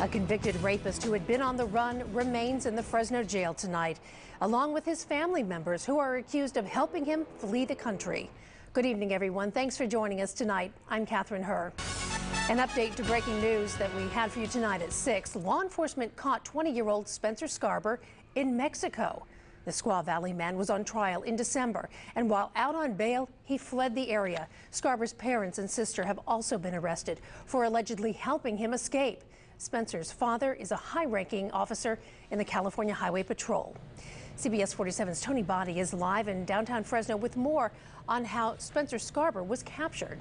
A convicted rapist who had been on the run remains in the Fresno jail tonight, along with his family members who are accused of helping him flee the country. Good evening, everyone. Thanks for joining us tonight. I'm Catherine Herr. An update to breaking news that we had for you tonight at 6. Law enforcement caught 20-year-old Spencer Scarber in Mexico. The Squaw Valley man was on trial in December, and while out on bail, he fled the area. Scarber's parents and sister have also been arrested for allegedly helping him escape. Spencer's father is a high-ranking officer in the California Highway Patrol. CBS 47's Tony Botti is live in downtown Fresno with more on how Spencer Scarber was captured.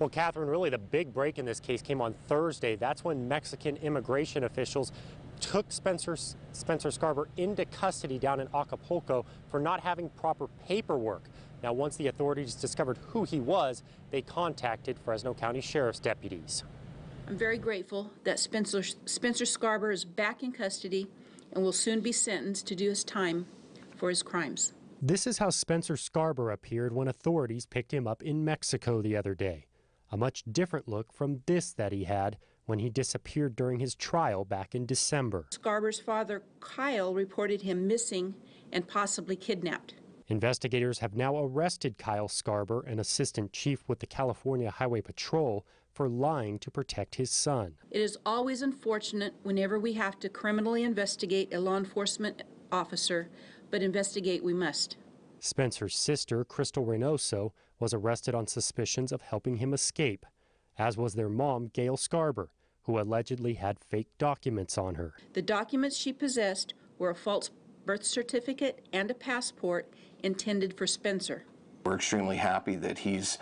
Well, Catherine, really the big break in this case came on Thursday. That's when Mexican immigration officials took Spencer Scarber into custody down in Acapulco for not having proper paperwork. Now, once the authorities discovered who he was, they contacted Fresno County Sheriff's deputies. I'm very grateful that Spencer Scarber is back in custody and will soon be sentenced to do his time for his crimes. This is how Spencer Scarber appeared when authorities picked him up in Mexico the other day. A much different look from this that he had when he disappeared during his trial back in December. Scarber's father, Kyle, reported him missing and possibly kidnapped. Investigators have now arrested Kyle Scarber, an assistant chief with the California Highway Patrol, for lying to protect his son. It is always unfortunate whenever we have to criminally investigate a law enforcement officer, but investigate we must. Spencer's sister, Crystal Reynoso, was arrested on suspicions of helping him escape, as was their mom, Gail Scarber, who allegedly had fake documents on her. The documents she possessed were a false birth certificate and a passport intended for Spencer. We're extremely happy that he's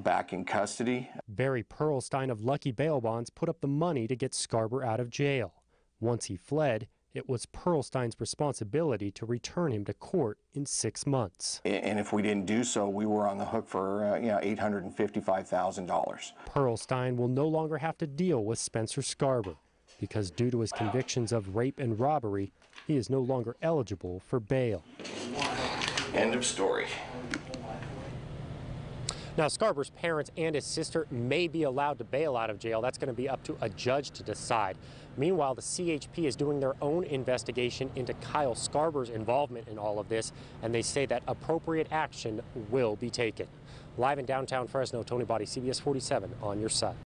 back in custody. Barry Pearlstein of Lucky Bail Bonds put up the money to get Scarber out of jail. Once he fled, it was Pearlstein's responsibility to return him to court in 6 months. And if we didn't do so, we were on the hook for $855,000. Pearlstein will no longer have to deal with Spencer Scarber because due to his convictions of rape and robbery, he is no longer eligible for bail. End of story. Now, Scarber's parents and his sister may be allowed to bail out of jail. That's going to be up to a judge to decide. Meanwhile, the CHP is doing their own investigation into Kyle Scarber's involvement in all of this, and they say that appropriate action will be taken. Live in downtown Fresno, Tony Botti, CBS 47 on your side.